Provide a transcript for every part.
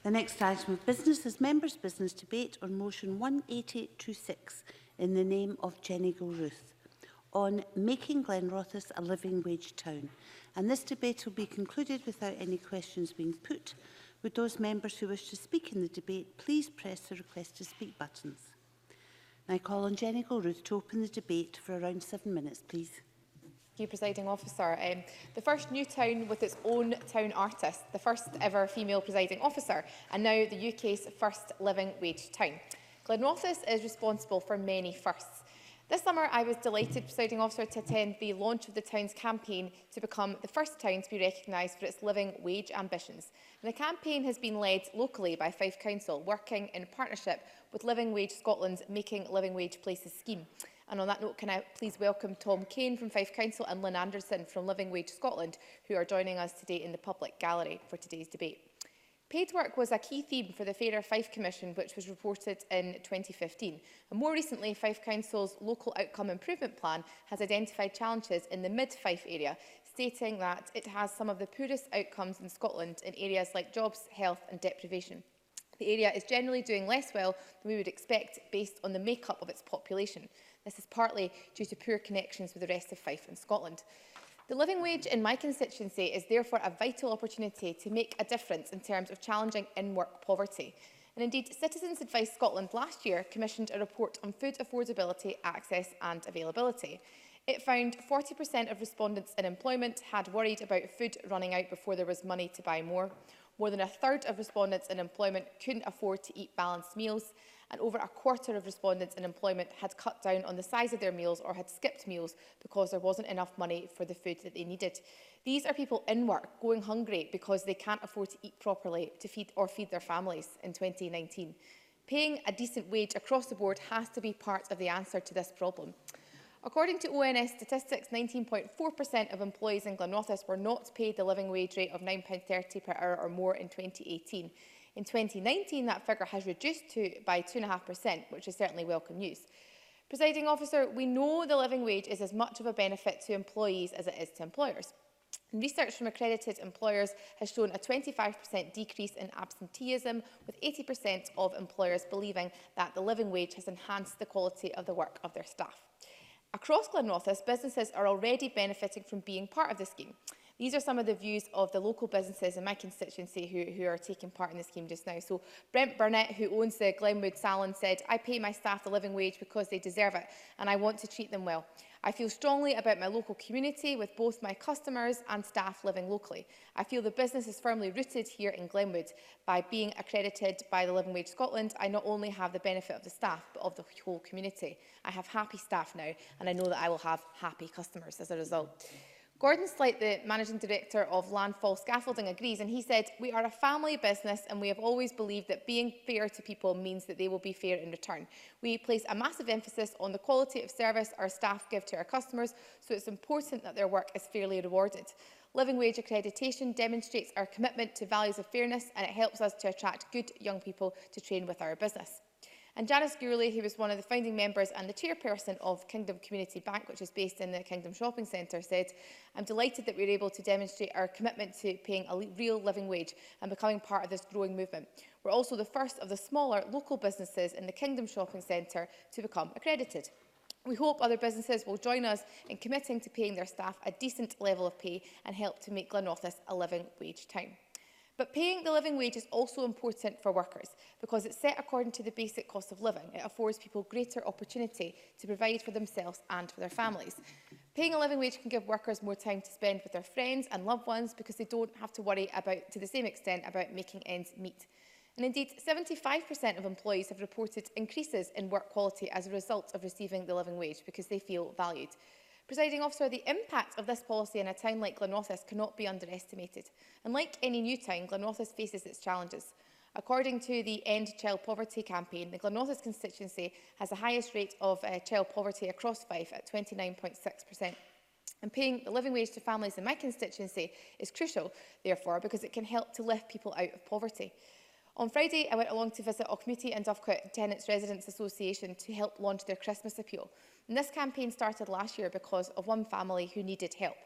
The next item of business is members' business debate on motion 18026 in the name of Jenny Gilruth on making Glenrothes a living wage town. And this debate will be concluded without any questions being put. Would those members who wish to speak in the debate please press the request to speak buttons. I call on Jenny Gilruth to open the debate for around 7 minutes, please. Thank you, Presiding Officer. The first new town with its own town artist, the first ever female presiding officer, and now the UK's first living wage town. Glenrothes is responsible for many firsts. This summer, I was delighted, Presiding Officer, to attend the launch of the town's campaign to become the first town to be recognised for its living wage ambitions. And the campaign has been led locally by Fife Council, working in partnership with Living Wage Scotland's Making Living Wage Places scheme. And on that note, can I please welcome Tom Kane from Fife Council and Lynn Anderson from Living Wage Scotland, who are joining us today in the public gallery for today's debate. Paid work was a key theme for the Fairer Fife Commission, which was reported in 2015. And more recently, Fife Council's Local Outcome Improvement Plan has identified challenges in the mid-Fife area, stating that it has some of the poorest outcomes in Scotland in areas like jobs, health and deprivation. The area is generally doing less well than we would expect based on the makeup of its population. This is partly due to poor connections with the rest of Fife and Scotland. The living wage in my constituency is therefore a vital opportunity to make a difference in terms of challenging in-work poverty. And indeed, Citizens Advice Scotland last year commissioned a report on food affordability, access and availability. It found 40% of respondents in employment had worried about food running out before there was money to buy more. More than a third of respondents in employment couldn't afford to eat balanced meals, and over a quarter of respondents in employment had cut down on the size of their meals or had skipped meals because there wasn't enough money for the food that they needed. These are people in work going hungry because they can't afford to eat properly to feed their families in 2019. Paying a decent wage across the board has to be part of the answer to this problem. According to ONS statistics, 19.4% of employees in Glenrothes were not paid the living wage rate of £9.30 per hour or more in 2018. In 2019, that figure has reduced by 2.5%, which is certainly welcome news. Presiding Officer, we know the living wage is as much of a benefit to employees as it is to employers. And research from accredited employers has shown a 25% decrease in absenteeism, with 80% of employers believing that the living wage has enhanced the quality of the work of their staff. Across Glenrothes, businesses are already benefiting from being part of the scheme. These are some of the views of the local businesses in my constituency who are taking part in the scheme just now. So Brent Burnett, who owns the Glenwood Salon, said, "I pay my staff the living wage because they deserve it and I want to treat them well. I feel strongly about my local community with both my customers and staff living locally. I feel the business is firmly rooted here in Glenwood. By being accredited by the Living Wage Scotland, I not only have the benefit of the staff but of the whole community. I have happy staff now and I know that I will have happy customers as a result." Gordon Slight, the Managing Director of Landfall Scaffolding, agrees, and he said, "We are a family business and we have always believed that being fair to people means that they will be fair in return. We place a massive emphasis on the quality of service our staff give to our customers, so it's important that their work is fairly rewarded. Living wage accreditation demonstrates our commitment to values of fairness and it helps us to attract good young people to train with our business." And Janice Gourley, who was one of the founding members and the chairperson of Kingdom Community Bank, which is based in the Kingdom Shopping Centre, said, "I'm delighted that we're able to demonstrate our commitment to paying a real living wage and becoming part of this growing movement. We're also the first of the smaller local businesses in the Kingdom Shopping Centre to become accredited. We hope other businesses will join us in committing to paying their staff a decent level of pay and help to make Glenrothes a living wage town." But paying the living wage is also important for workers because it's set according to the basic cost of living. It affords people greater opportunity to provide for themselves and for their families. Paying a living wage can give workers more time to spend with their friends and loved ones because they don't have to worry to the same extent about making ends meet. And indeed, 75% of employees have reported increases in work quality as a result of receiving the living wage because they feel valued. Presiding Officer, the impact of this policy in a town like Glenrothes cannot be underestimated. And like any new town, Glenrothes faces its challenges. According to the End Child Poverty campaign, the Glenrothes constituency has the highest rate of child poverty across Fife at 29.6%. And paying the living wage to families in my constituency is crucial, therefore, because it can help to lift people out of poverty. On Friday, I went along to visit Auchmuty and Dovecote Tenants Residents Association to help launch their Christmas appeal. And this campaign started last year because of one family who needed help.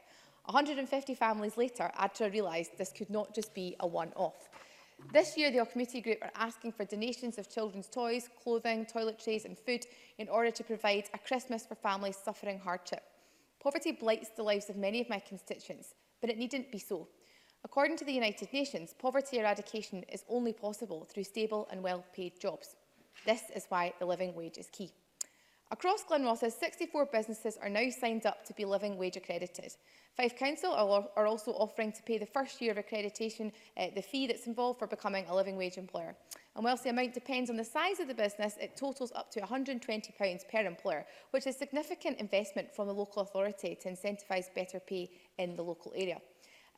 150 families later, ADRA realised this could not just be a one-off. This year, the Committee Group are asking for donations of children's toys, clothing, toiletries and food in order to provide a Christmas for families suffering hardship. Poverty blights the lives of many of my constituents, but it needn't be so. According to the United Nations, poverty eradication is only possible through stable and well-paid jobs. This is why the living wage is key. Across Glenrothes, 64 businesses are now signed up to be living wage accredited. Fife Council are also offering to pay the first year of accreditation the fee that's involved for becoming a living wage employer. And whilst the amount depends on the size of the business, it totals up to £120 per employer, which is significant investment from the local authority to incentivise better pay in the local area.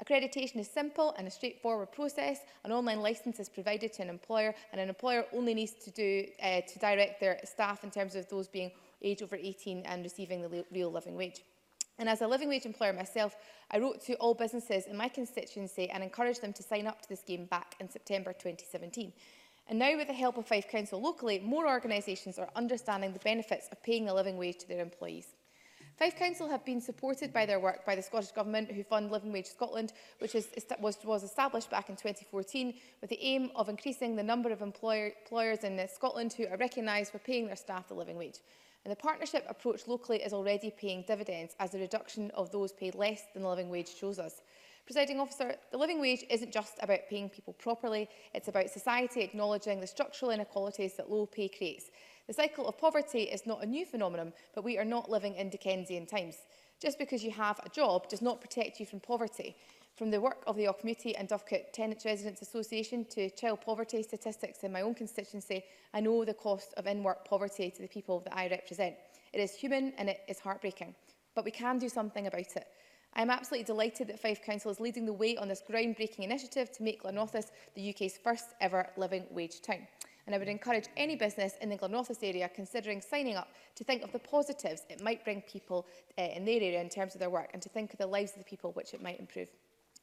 Accreditation is simple and a straightforward process. An online licence is provided to an employer, and an employer only needs to direct their staff in terms of those being aged over 18 and receiving the real living wage. And as a living wage employer myself, I wrote to all businesses in my constituency and encouraged them to sign up to the scheme back in September 2017. And now, with the help of Fife Council locally, more organisations are understanding the benefits of paying a living wage to their employees. Fife Council have been supported by their work by the Scottish Government, who fund Living Wage Scotland, which was established back in 2014 with the aim of increasing the number of employers in Scotland who are recognised for paying their staff the living wage. And the partnership approach locally is already paying dividends, as the reduction of those paid less than the living wage shows us. Presiding Officer, the living wage isn't just about paying people properly, it's about society acknowledging the structural inequalities that low pay creates. The cycle of poverty is not a new phenomenon, but we are not living in Dickensian times. Just because you have a job does not protect you from poverty. From the work of the Committee and Dovecote Tenants Residents Association to child poverty statistics in my own constituency, I know the cost of in-work poverty to the people that I represent. It is human and it is heartbreaking, but we can do something about it. I am absolutely delighted that Fife Council is leading the way on this groundbreaking initiative to make Glenrothes the UK's first ever living wage town. And I would encourage any business in the Glenrothes area considering signing up to think of the positives it might bring people in their area in terms of their work, and to think of the lives of the people which it might improve.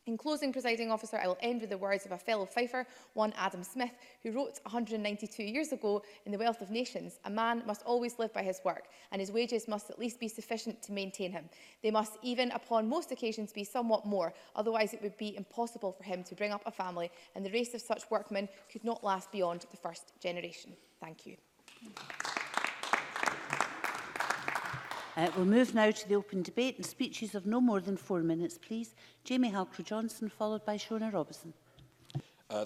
In closing, Presiding Officer, I will end with the words of a fellow Fifer, one Adam Smith, who wrote 192 years ago in The Wealth of Nations, "A man must always live by his work, and his wages must at least be sufficient to maintain him. They must even, upon most occasions, be somewhat more, otherwise it would be impossible for him to bring up a family, and the race of such workmen could not last beyond the first generation." Thank you. We'll move now to the open debate, and speeches of no more than 4 minutes, please. Jamie Halcrow-Johnson, followed by Shona Robison.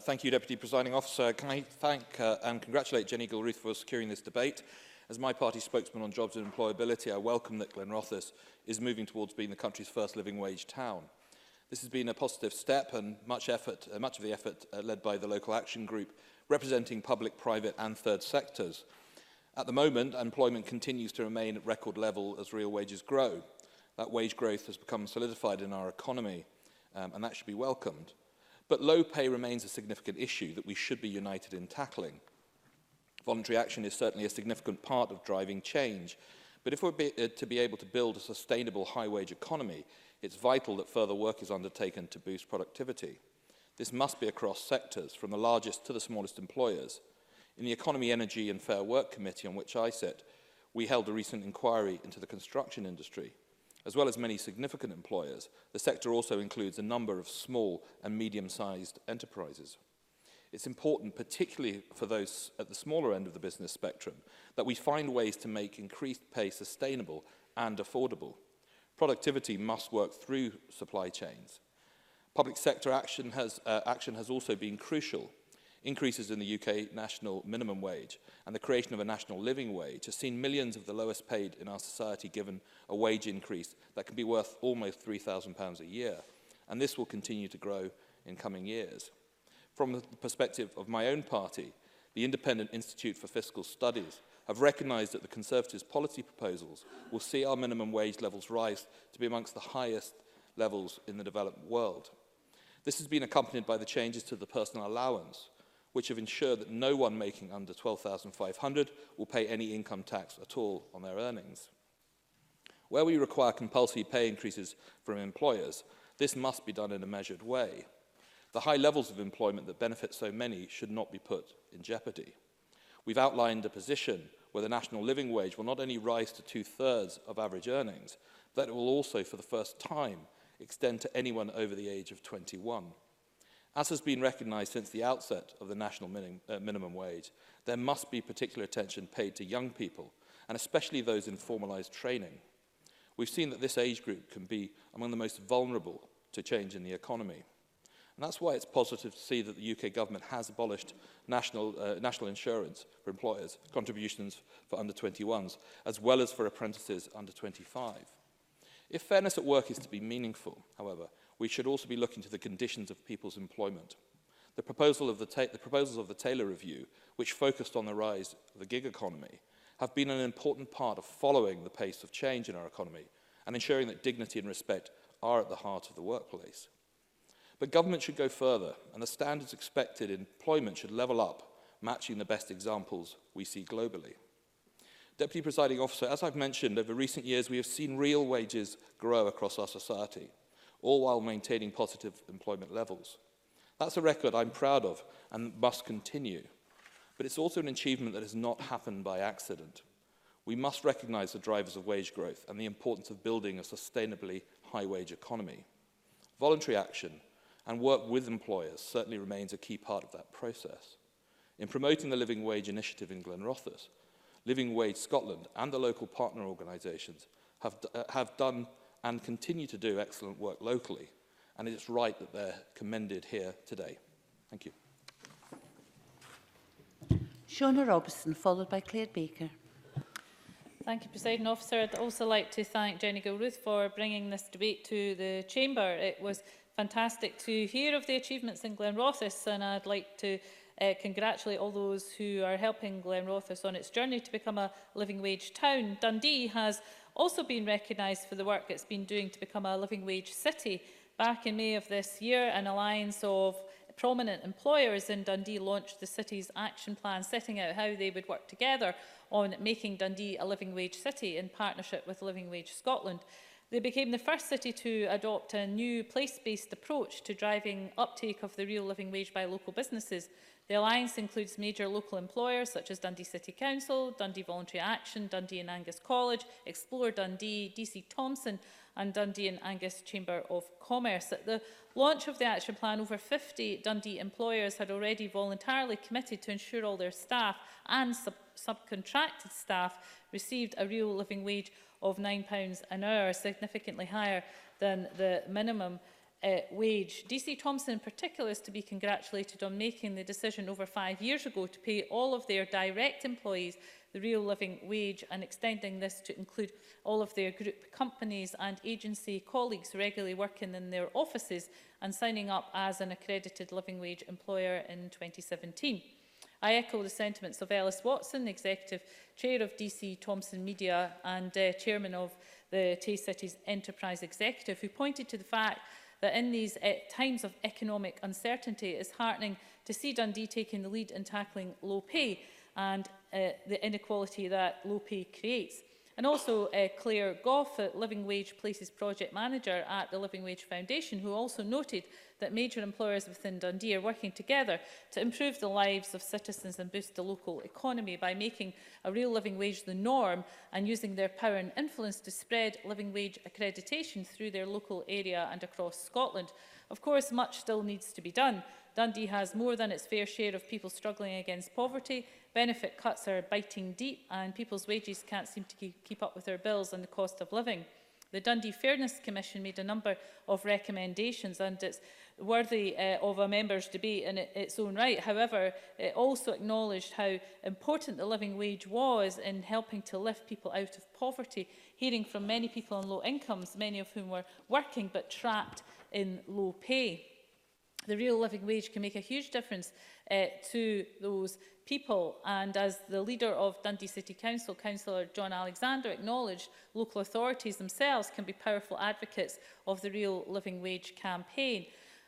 Thank you, Deputy Presiding Officer. Can I thank and congratulate Jenny Gilruth for securing this debate. As my party spokesman on jobs and employability, I welcome that Glenrothes is moving towards being the country's first living wage town. This has been a positive step, and much of the effort led by the local action group representing public, private and third sectors. At the moment, employment continues to remain at record level as real wages grow. That wage growth has become solidified in our economy, and that should be welcomed. But low pay remains a significant issue that we should be united in tackling. Voluntary action is certainly a significant part of driving change, but if we're to be able to build a sustainable high-wage economy, it's vital that further work is undertaken to boost productivity. This must be across sectors, from the largest to the smallest employers. In the Economy, Energy and Fair Work Committee, on which I sit, we held a recent inquiry into the construction industry. As well as many significant employers, the sector also includes a number of small and medium-sized enterprises. It's important, particularly for those at the smaller end of the business spectrum, that we find ways to make increased pay sustainable and affordable. Productivity must work through supply chains. Public sector action has also been crucial. Increases in the UK national minimum wage and the creation of a national living wage has seen millions of the lowest paid in our society given a wage increase that can be worth almost £3,000 a year, and this will continue to grow in coming years. From the perspective of my own party, the Independent Institute for Fiscal Studies have recognised that the Conservatives' policy proposals will see our minimum wage levels rise to be amongst the highest levels in the developed world. This has been accompanied by the changes to the personal allowance, which have ensured that no one making under £12,500 will pay any income tax at all on their earnings. Where we require compulsory pay increases from employers, this must be done in a measured way. The high levels of employment that benefit so many should not be put in jeopardy. We've outlined a position where the national living wage will not only rise to 2/3 of average earnings, but it will also, for the first time, extend to anyone over the age of 21. As has been recognised since the outset of the national minimum wage, there must be particular attention paid to young people, and especially those in formalised training. We've seen that this age group can be among the most vulnerable to change in the economy. And that's why it's positive to see that the UK government has abolished national insurance for employers, contributions for under-21s, as well as for apprentices under 25. If fairness at work is to be meaningful, however, we should also be looking to the conditions of people's employment. The proposals of the Taylor Review, which focused on the rise of the gig economy, have been an important part of following the pace of change in our economy and ensuring that dignity and respect are at the heart of the workplace. But government should go further, and the standards expected in employment should level up, matching the best examples we see globally. Deputy Presiding Officer, as I've mentioned, over recent years we have seen real wages grow across our society, all while maintaining positive employment levels. That's a record I'm proud of and must continue, but it's also an achievement that has not happened by accident. We must recognise the drivers of wage growth and the importance of building a sustainably high-wage economy. Voluntary action and work with employers certainly remains a key part of that process. In promoting the Living Wage initiative in Glenrothes, Living Wage Scotland and the local partner organisations have done and continue to do excellent work locally, and it's right that they're commended here today. Thank you. Shona Robertson, followed by Claire Baker. Thank you, Presiding Officer. I'd also like to thank Jenny Gilruth for bringing this debate to the Chamber. It was fantastic to hear of the achievements in Glenrothes, and I'd like to congratulate all those who are helping Glenrothes on its journey to become a living wage town. Dundee has also been recognised for the work it's been doing to become a living wage city. Back in May of this year, an alliance of prominent employers in Dundee launched the city's action plan, setting out how they would work together on making Dundee a living wage city in partnership with Living Wage Scotland. They became the first city to adopt a new place-based approach to driving uptake of the real living wage by local businesses. The alliance includes major local employers such as Dundee City Council, Dundee Voluntary Action, Dundee and Angus College, Explore Dundee, DC Thomson and Dundee and Angus Chamber of Commerce. At the launch of the action plan, over 50 Dundee employers had already voluntarily committed to ensure all their staff and subcontracted staff received a real living wage of £9 an hour, significantly higher than the minimum wage. DC Thomson in particular is to be congratulated on making the decision over 5 years ago to pay all of their direct employees the real living wage and extending this to include all of their group companies and agency colleagues regularly working in their offices and signing up as an accredited living wage employer in 2017. I echo the sentiments of Ellis Watson, Executive Chair of DC Thomson Media and Chairman of the Tay Cities Enterprise Executive, who pointed to the fact that in these times of economic uncertainty, it is heartening to see Dundee taking the lead in tackling low pay and the inequality that low pay creates. And also Claire Goff, Living Wage Places Project Manager at the Living Wage Foundation, who also noted that major employers within Dundee are working together to improve the lives of citizens and boost the local economy by making a real living wage the norm and using their power and influence to spread living wage accreditation through their local area and across Scotland. Of course, much still needs to be done. Dundee has more than its fair share of people struggling against poverty. Benefit cuts are biting deep and people's wages can't seem to keep up with their bills and the cost of living. The Dundee Fairness Commission made a number of recommendations and it's worthy of a member's debate in its own right. However, it also acknowledged how important the living wage was in helping to lift people out of poverty, hearing from many people on low incomes, many of whom were working but trapped in low pay. The real living wage can make a huge difference to those people, and as the leader of Dundee City Council, Councillor John Alexander, acknowledged, local authorities themselves can be powerful advocates of the Real Living Wage campaign.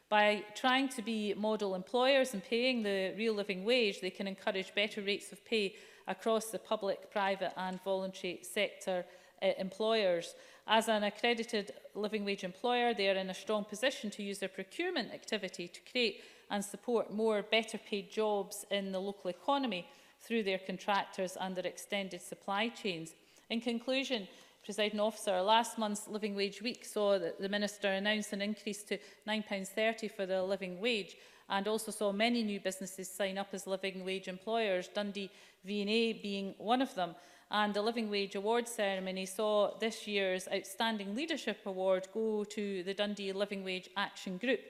By trying to be model employers and paying the real living wage, they can encourage better rates of pay across the public, private and voluntary sector employers. As an accredited living wage employer, they are in a strong position to use their procurement activity to create and support more better paid jobs in the local economy through their contractors and their extended supply chains. In conclusion, Presiding Officer, last month's Living Wage Week saw that the Minister announce an increase to £9.30 for the living wage. and also saw many new businesses sign up as living wage employers, Dundee V&A being one of them. And the Living Wage Awards ceremony saw this year's Outstanding Leadership Award go to the Dundee Living Wage Action Group.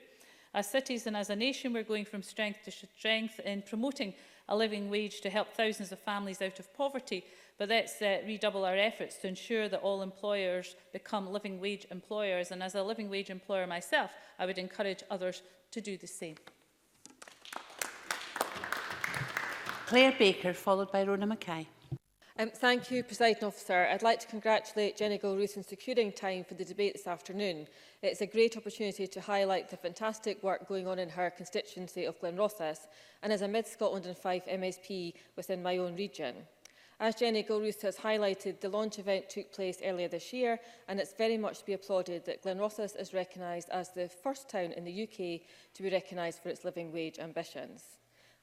As cities and as a nation, we're going from strength to strength in promoting a living wage to help thousands of families out of poverty. But let's redouble our efforts to ensure that all employers become living wage employers. And as a living wage employer myself, I would encourage others to do the same. Claire Baker, followed by Rona Mackay. Thank you, Presiding Officer. I'd like to congratulate Jenny Gilruth on securing time for the debate this afternoon. It's a great opportunity to highlight the fantastic work going on in her constituency of Glenrothes and as a Mid-Scotland and Fife MSP within my own region. As Jenny Gilruth has highlighted, the launch event took place earlier this year, and it's very much to be applauded that Glenrothes is recognised as the first town in the UK to be recognised for its living wage ambitions.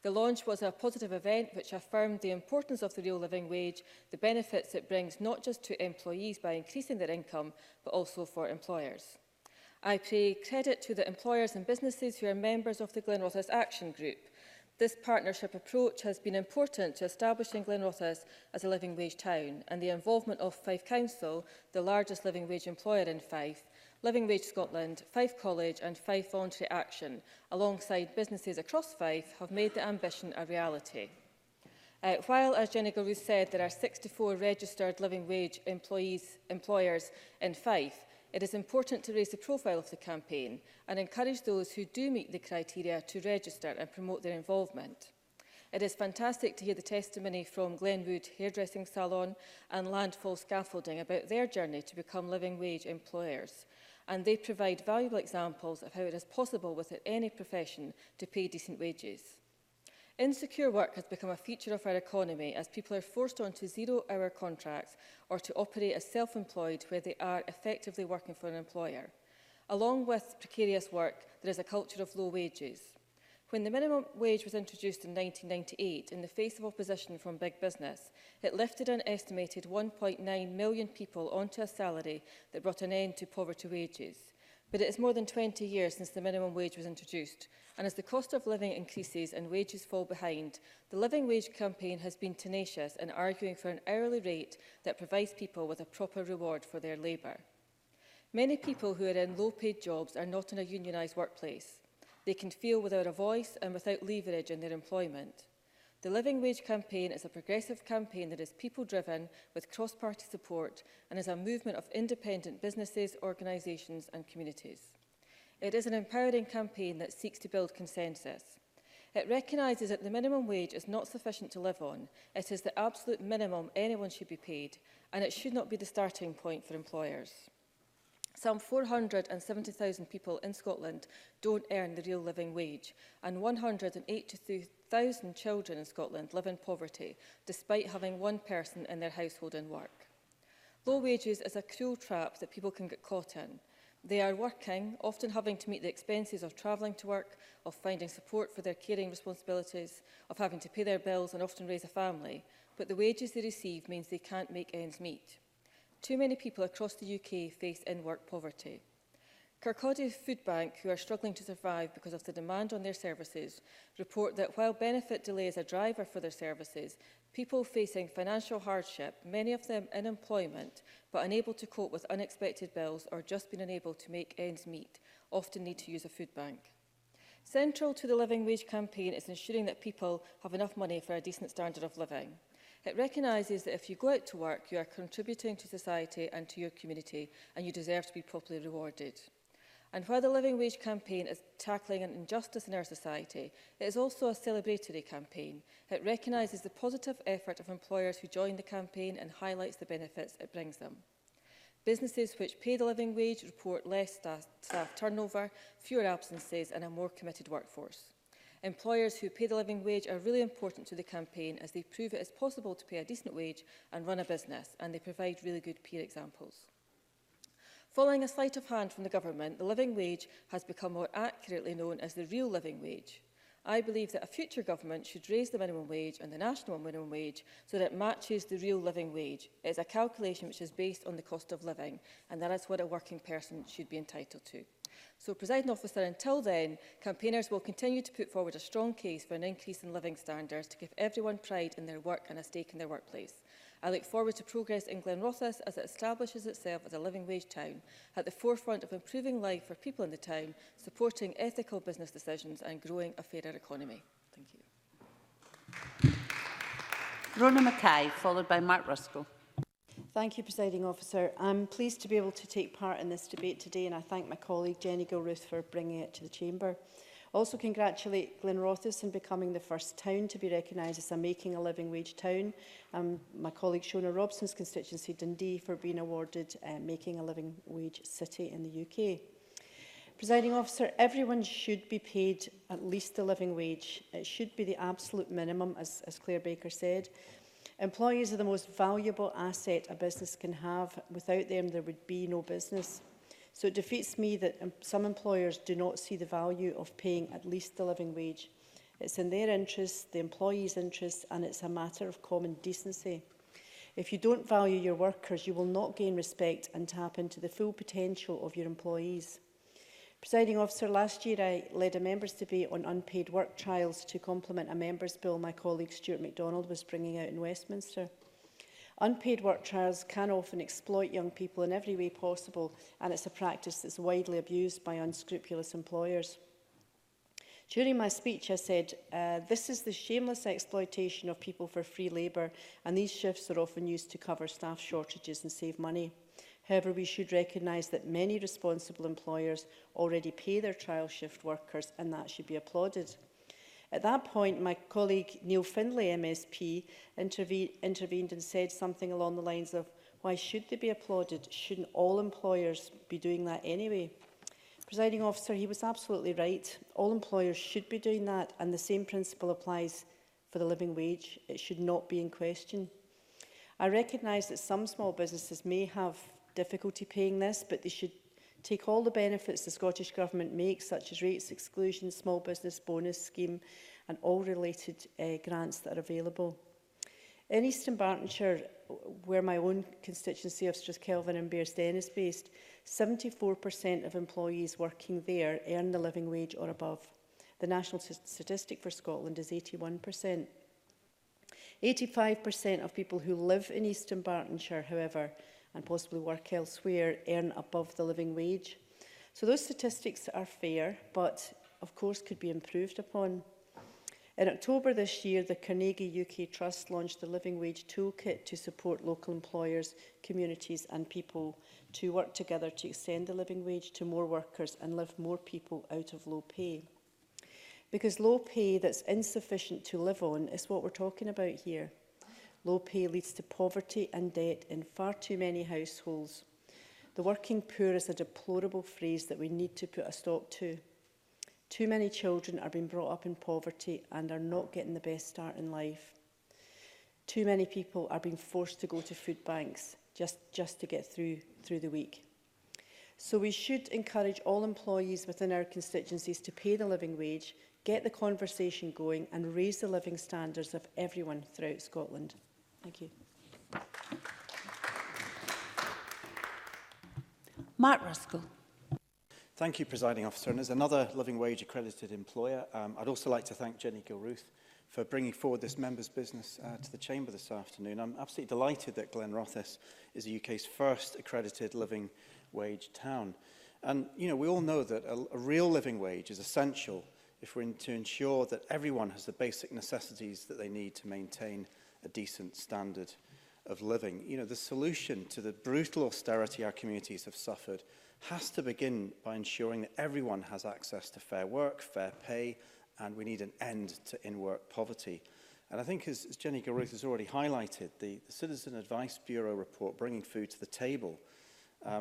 The launch was a positive event which affirmed the importance of the real living wage, the benefits it brings not just to employees by increasing their income, but also for employers. I pay credit to the employers and businesses who are members of the Glenrothes Action Group. This partnership approach has been important to establishing Glenrothes as a living wage town, and the involvement of Fife Council, the largest living wage employer in Fife, Living Wage Scotland, Fife College and Fife Voluntary Action, alongside businesses across Fife, have made the ambition a reality. While, as Jenny Gilruth said, there are 64 registered living wage employers in Fife, it is important to raise the profile of the campaign and encourage those who do meet the criteria to register and promote their involvement. It is fantastic to hear the testimony from Glenwood Hairdressing Salon and Landfall Scaffolding about their journey to become living wage employers, and they provide valuable examples of how it is possible within any profession to pay decent wages. Insecure work has become a feature of our economy as people are forced onto zero-hour contracts or to operate as self-employed where they are effectively working for an employer. Along with precarious work, there is a culture of low wages. When the minimum wage was introduced in 1998, in the face of opposition from big business, it lifted an estimated 1.9 million people onto a salary that brought an end to poverty wages. But it is more than 20 years since the minimum wage was introduced, and as the cost of living increases and wages fall behind, the Living Wage campaign has been tenacious in arguing for an hourly rate that provides people with a proper reward for their labour. Many people who are in low-paid jobs are not in a unionised workplace. They can feel without a voice and without leverage in their employment. The Living Wage campaign is a progressive campaign that is people-driven with cross-party support and is a movement of independent businesses, organisations and communities. It is an empowering campaign that seeks to build consensus. It recognises that the minimum wage is not sufficient to live on. It is the absolute minimum anyone should be paid, and it should not be the starting point for employers. Some 470,000 people in Scotland don't earn the real living wage, and 182,000 children in Scotland live in poverty, despite having one person in their household in work. Low wages is a cruel trap that people can get caught in. They are working, often having to meet the expenses of travelling to work, of finding support for their caring responsibilities, of having to pay their bills and often raise a family, but the wages they receive means they can't make ends meet. Too many people across the UK face in-work poverty. Kirkcaldy Food Bank, who are struggling to survive because of the demand on their services, report that while benefit delay is a driver for their services, people facing financial hardship, many of them in employment, but unable to cope with unexpected bills or just being unable to make ends meet, often need to use a food bank. Central to the Living Wage campaign is ensuring that people have enough money for a decent standard of living. It recognises that if you go out to work, you are contributing to society and to your community, and you deserve to be properly rewarded. And while the Living Wage campaign is tackling an injustice in our society, it is also a celebratory campaign. It recognises the positive effort of employers who join the campaign and highlights the benefits it brings them. Businesses which pay the living wage report less staff turnover, fewer absences and a more committed workforce. Employers who pay the living wage are really important to the campaign as they prove it is possible to pay a decent wage and run a business, and they provide really good peer examples. Following a sleight of hand from the government, the living wage has become more accurately known as the real living wage. I believe that a future government should raise the minimum wage and the national minimum wage so that it matches the real living wage. It is a calculation which is based on the cost of living, and that is what a working person should be entitled to. So, Presiding Officer, until then, campaigners will continue to put forward a strong case for an increase in living standards to give everyone pride in their work and a stake in their workplace. I look forward to progress in Glenrothes as it establishes itself as a living wage town, at the forefront of improving life for people in the town, supporting ethical business decisions and growing a fairer economy. Thank you. Rona Mackay, followed by Mark Ruskell. Thank you, Presiding Officer. I'm pleased to be able to take part in this debate today, and I thank my colleague Jenny Gilruth for bringing it to the Chamber. Also congratulate Glenrothes in becoming the first town to be recognised as a Making a Living Wage town. My colleague Shona Robson's constituency, Dundee, for being awarded Making a Living Wage City in the UK. Presiding Officer, everyone should be paid at least a living wage. It should be the absolute minimum, as Claire Baker said. Employees are the most valuable asset a business can have. Without them, there would be no business. So it defeats me that some employers do not see the value of paying at least the living wage. It's in their interests, the employees' interests, and it's a matter of common decency. If you don't value your workers, you will not gain respect and tap into the full potential of your employees. Presiding Officer, last year I led a members' debate on unpaid work trials to complement a members' bill my colleague Stuart MacDonald was bringing out in Westminster. Unpaid work trials can often exploit young people in every way possible, and it's a practice that's widely abused by unscrupulous employers. During my speech, I said, this is the shameless exploitation of people for free labour, and these shifts are often used to cover staff shortages and save money. However, we should recognise that many responsible employers already pay their trial shift workers, and that should be applauded. At that point, my colleague Neil Findlay, MSP, intervened and said something along the lines of, why should they be applauded? Shouldn't all employers be doing that anyway? Presiding Officer, he was absolutely right. All employers should be doing that, and the same principle applies for the living wage. It should not be in question. I recognise that some small businesses may have difficulty paying this, but they should take all the benefits the Scottish Government makes, such as rates exclusion, small business bonus scheme, and all related grants that are available. In Eastern Bartonshire, where my own constituency of Strathkelvin and Bearsden is based, 74% of employees working there earn the living wage or above. The national statistic for Scotland is 81%. 85% of people who live in Eastern Bartonshire, however, and possibly work elsewhere, earn above the living wage. So those statistics are fair, but of course could be improved upon. In October this year, the Carnegie UK Trust launched the Living Wage Toolkit to support local employers, communities and people to work together to extend the living wage to more workers and lift more people out of low pay. Because low pay that's insufficient to live on is what we're talking about here. Low pay leads to poverty and debt in far too many households. The working poor is a deplorable phrase that we need to put a stop to. Too many children are being brought up in poverty and are not getting the best start in life. Too many people are being forced to go to food banks just to get through the week. So we should encourage all employees within our constituencies to pay the living wage, get the conversation going and raise the living standards of everyone throughout Scotland. Thank you. Mark Ruskell. Thank you, Presiding Officer. And as another living wage accredited employer, I'd also like to thank Jenny Gilruth for bringing forward this members' business to the Chamber this afternoon. I'm absolutely delighted that Glenrothes is the UK's first accredited living wage town. And, you know, we all know that a real living wage is essential if we're to ensure that everyone has the basic necessities that they need to maintain a decent standard of living. You know, the solution to the brutal austerity our communities have suffered has to begin by ensuring that everyone has access to fair work, fair pay, and we need an end to in-work poverty. And I think, as Jenny Gilruth has already highlighted, the Citizen Advice Bureau report, Bringing Food to the Table,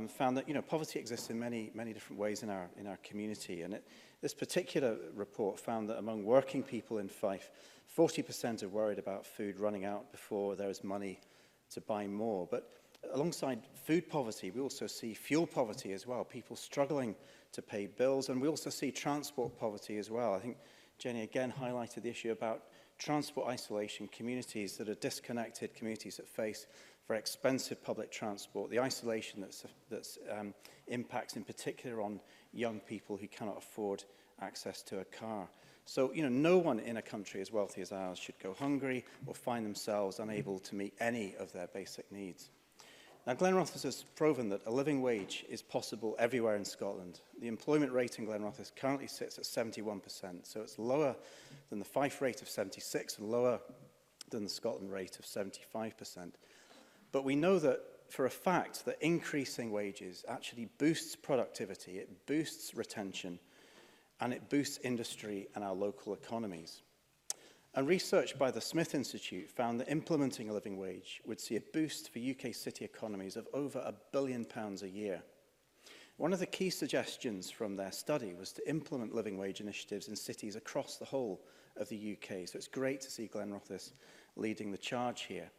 found that, you know, poverty exists in many different ways in our community. And this particular report found that among working people in Fife, 40% are worried about food running out before there is money to buy more. But alongside food poverty, we also see fuel poverty as well, people struggling to pay bills, and we also see transport poverty as well. I think Jenny again highlighted the issue about transport isolation, communities that are disconnected, communities that face very expensive public transport, the isolation that's impacts in particular on young people who cannot afford access to a car. So, no one in a country as wealthy as ours should go hungry or find themselves unable to meet any of their basic needs. Now, Glenrothes has proven that a living wage is possible everywhere in Scotland. The employment rate in Glenrothes currently sits at 71%, so it's lower than the Fife rate of 76% and lower than the Scotland rate of 75%. But we know that for a fact that increasing wages actually boosts productivity, it boosts retention, and it boosts industry and our local economies. And research by the Smith Institute found that implementing a living wage would see a boost for UK city economies of over £1 billion a year. One of the key suggestions from their study was to implement living wage initiatives in cities across the whole of the UK. So it's great to see Glenrothes leading the charge here.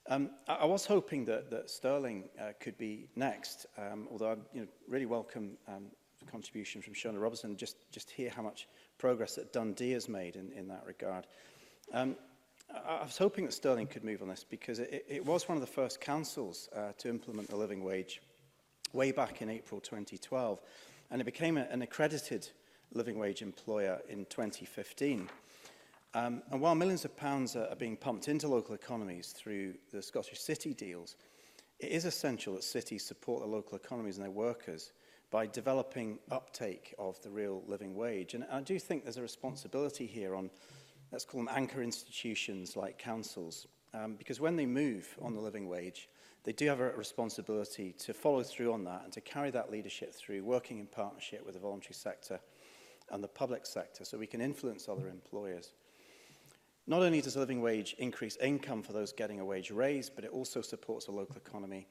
I was hoping that Stirling could be next, although I really welcome the contribution from Shona Robertson, just hear how much progress that Dundee has made in that regard. I was hoping that Stirling could move on this because it was one of the first councils to implement the living wage way back in April 2012, and it became an accredited living wage employer in 2015. And while millions of pounds are being pumped into local economies through the Scottish City deals, it is essential that cities support their local economies and their workers by developing uptake of the real living wage. And I do think there's a responsibility here on, let's call them anchor institutions like councils, because when they move on the living wage, they do have a responsibility to follow through on that and to carry that leadership through, working in partnership with the voluntary sector and the public sector so we can influence other employers. Not only does a living wage increase income for those getting a wage raise, but it also supports the local economy.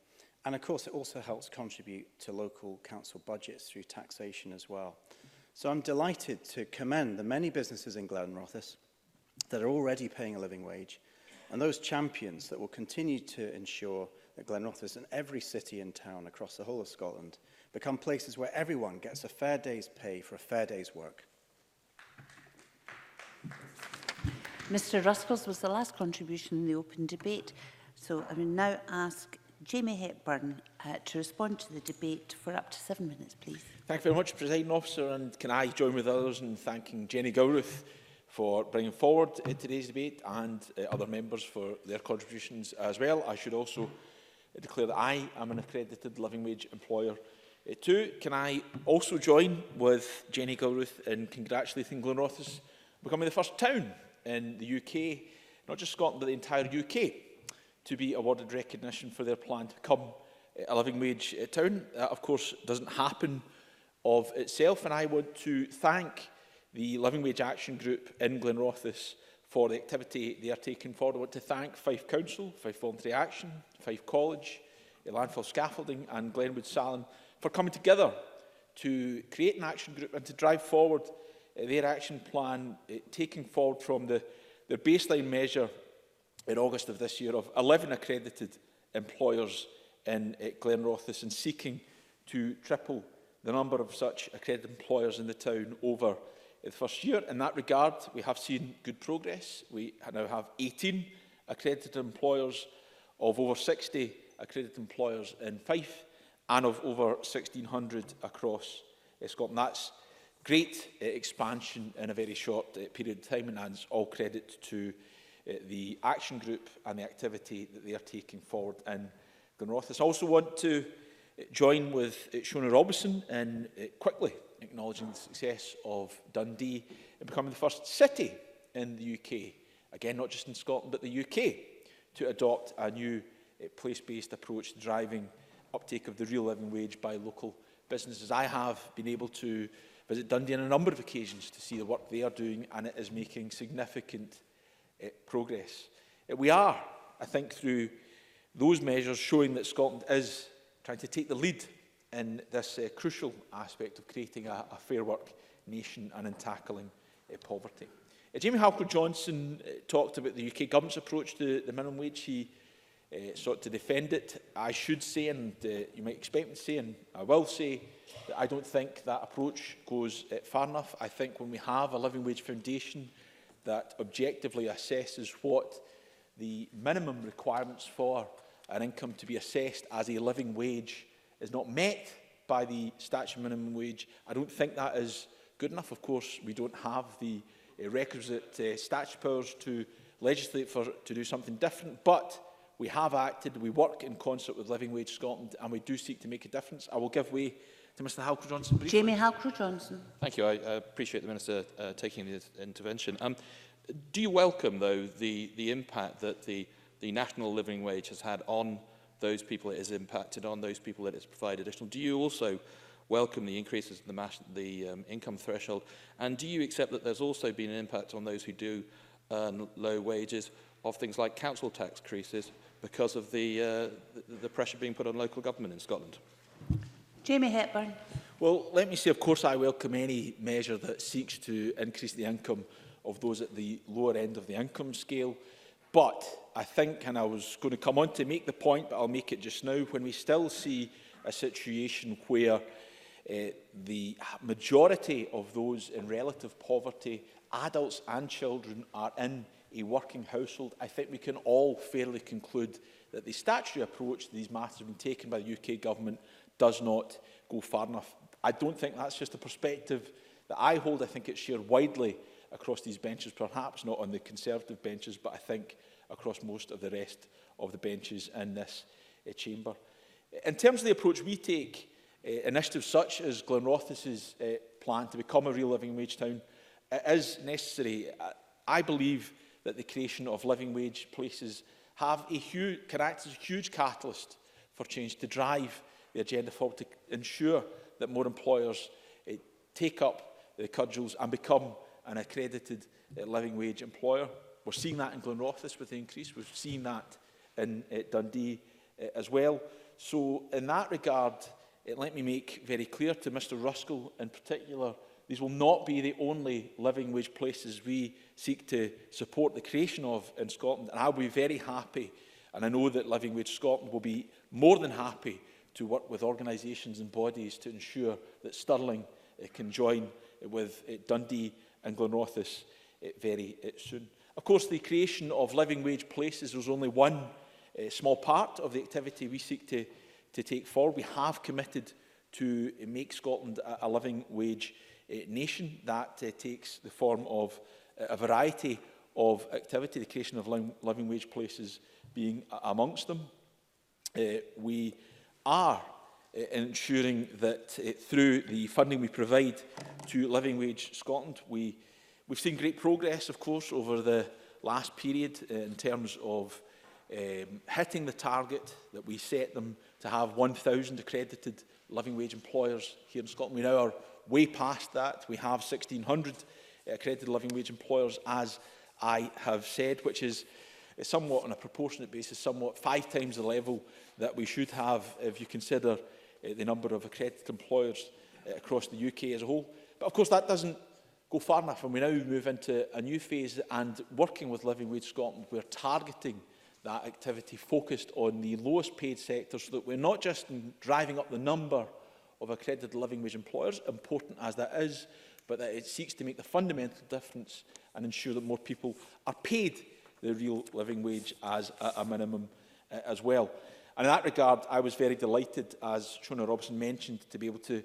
And of course, it also helps contribute to local council budgets through taxation as well. So I'm delighted to commend the many businesses in Glenrothes that are already paying a living wage, and those champions that will continue to ensure that Glenrothes and every city and town across the whole of Scotland become places where everyone gets a fair day's pay for a fair day's work. Mr Ruskell's was the last contribution in the open debate, so I will now ask Jamie Hepburn to respond to the debate for up to 7 minutes, please. Thank you very much, Presiding Officer, and can I join with others in thanking Jenny Gilruth for bringing forward today's debate and other members for their contributions as well. I should also declare that I am an accredited living wage employer too. Can I also join with Jenny Gilruth in congratulating Glenrothes becoming the first town in the UK, not just Scotland, but the entire UK, to be awarded recognition for their plan to become a living wage town. That, of course, doesn't happen of itself, and I want to thank the Living Wage Action Group in Glenrothes for the activity they are taking forward. I want to thank Fife Council, Fife Voluntary Action, Fife College, Landfill Scaffolding and Glenwood Salon for coming together to create an action group and to drive forward their action plan, taking forward from their baseline measure in August of this year of 11 accredited employers in Glenrothes and seeking to triple the number of such accredited employers in the town over the first year. In that regard, we have seen good progress. We now have 18 accredited employers of over 60 accredited employers in Fife and of over 1,600 across Scotland. That's great expansion in a very short period of time, and that's all credit to the action group and the activity that they are taking forward in Glenrothes. I also want to join with Shona Robertson in quickly acknowledging the success of Dundee in becoming the first city in the UK, again not just in Scotland but the UK, to adopt a new place-based approach to driving uptake of the real living wage by local businesses. I have been able to visit Dundee on a number of occasions to see the work they are doing, and it is making significant progress. We are, I think, through those measures showing that Scotland is trying to take the lead in this crucial aspect of creating a fair work nation and in tackling poverty. Jamie Halcrow-Johnson talked about the UK government's approach to the minimum wage. He sought to defend it. I should say, and you might expect me to say, and I will say, that I don't think that approach goes far enough. I think when we have a living wage foundation that objectively assesses what the minimum requirements for an income to be assessed as a living wage is not met by the statutory minimum wage. I don't think that is good enough. Of course, we don't have the requisite statutory powers to legislate to do something different, but we have acted, we work in concert with Living Wage Scotland, and we do seek to make a difference. I will give way to Mr Halcrow-Johnson briefly. Jamie Halcrow-Johnson. Thank you. I appreciate the Minister taking the intervention. Do you welcome, though, the impact that the national living wage has had on those people it has impacted on, those people that it's provided additional? Do you also welcome the increases in the income threshold? And do you accept that there's also been an impact on those who do earn low wages of things like council tax increases because of the pressure being put on local government in Scotland? Jamie Hepburn. Well, let me say, of course, I welcome any measure that seeks to increase the income of those at the lower end of the income scale. But I think, and I was going to come on to make the point, but I'll make it just now, when we still see a situation where the majority of those in relative poverty, adults and children, are in a working household, I think we can all fairly conclude that the statutory approach to these matters have been taken by the UK Government does not go far enough. I don't think that's just a perspective that I hold. I think it's shared widely across these benches, perhaps not on the Conservative benches, but I think across most of the rest of the benches in this chamber. In terms of the approach we take, initiatives such as Glenrothes' plan to become a real living wage town is necessary. I believe that the creation of living wage places can act as a huge catalyst for change, to drive the agenda forward, to ensure that more employers take up the cudgels and become an accredited living wage employer. We're seeing that in Glenrothes with the increase. We've seen that in Dundee as well. So in that regard, let me make very clear to Mr Ruskell in particular, these will not be the only living wage places we seek to support the creation of in Scotland. And I'll be very happy, and I know that Living Wage Scotland will be more than happy to work with organisations and bodies to ensure that Stirling can join with Dundee and Glenrothes very soon. Of course, the creation of living wage places was only one small part of the activity we seek to take forward. We have committed to make Scotland a living wage nation. That takes the form of a variety of activity, the creation of living wage places being amongst them. We are ensuring that through the funding we provide to Living Wage Scotland, we've seen great progress, of course, over the last period in terms of hitting the target that we set them to have 1,000 accredited living wage employers here in Scotland. We now are way past that. We have 1,600 accredited living wage employers, as I have said, which is somewhat on a proportionate basis, somewhat 5 times the level that we should have if you consider the number of accredited employers across the UK as a whole. But of course that doesn't go far enough, and we now move into a new phase, and working with Living Wage Scotland, we're targeting that activity focused on the lowest paid sectors, so that we're not just driving up the number of accredited living wage employers, important as that is, but that it seeks to make the fundamental difference and ensure that more people are paid the real living wage as a minimum as well. And in that regard, I was very delighted, as Shona Robson mentioned, to be able to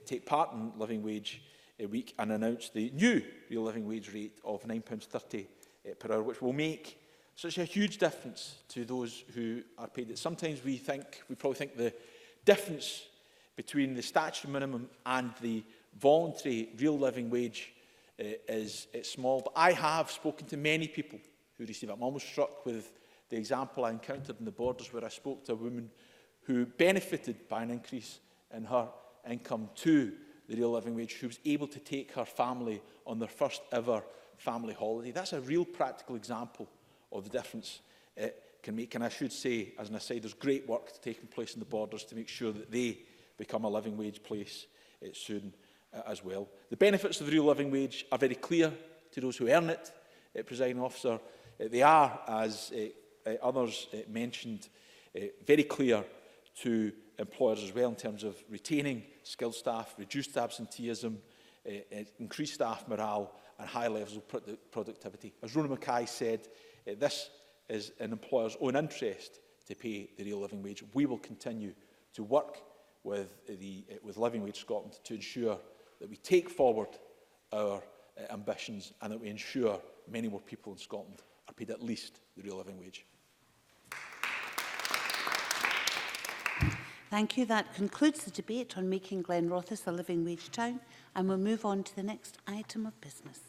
take part in Living Wage Week and announce the new real living wage rate of £9.30 per hour, which will make such a huge difference to those who are paid it. Sometimes we probably think the difference between the statutory minimum and the voluntary real living wage is small. But I have spoken to many people who receive it. I'm almost struck with the example I encountered in the Borders, where I spoke to a woman who benefited by an increase in her income to the real living wage, who was able to take her family on their first ever family holiday. That's a real practical example of the difference it can make. And I should say, as an aside, there's great work taking place in the Borders to make sure that they become a living wage place soon as well. The benefits of the real living wage are very clear to those who earn it, Presiding Officer. They are, as others mentioned, very clear to employers as well in terms of retaining skilled staff, reduced absenteeism, increased staff morale and high levels of productivity. As Rona Mackay said, this is in employers' own interest to pay the real living wage. We will continue to work with Living Wage Scotland to ensure that we take forward our ambitions and that we ensure many more people in Scotland are paid at least the real living wage. Thank you. That concludes the debate on making Glenrothes a living wage town, and we'll move on to the next item of business.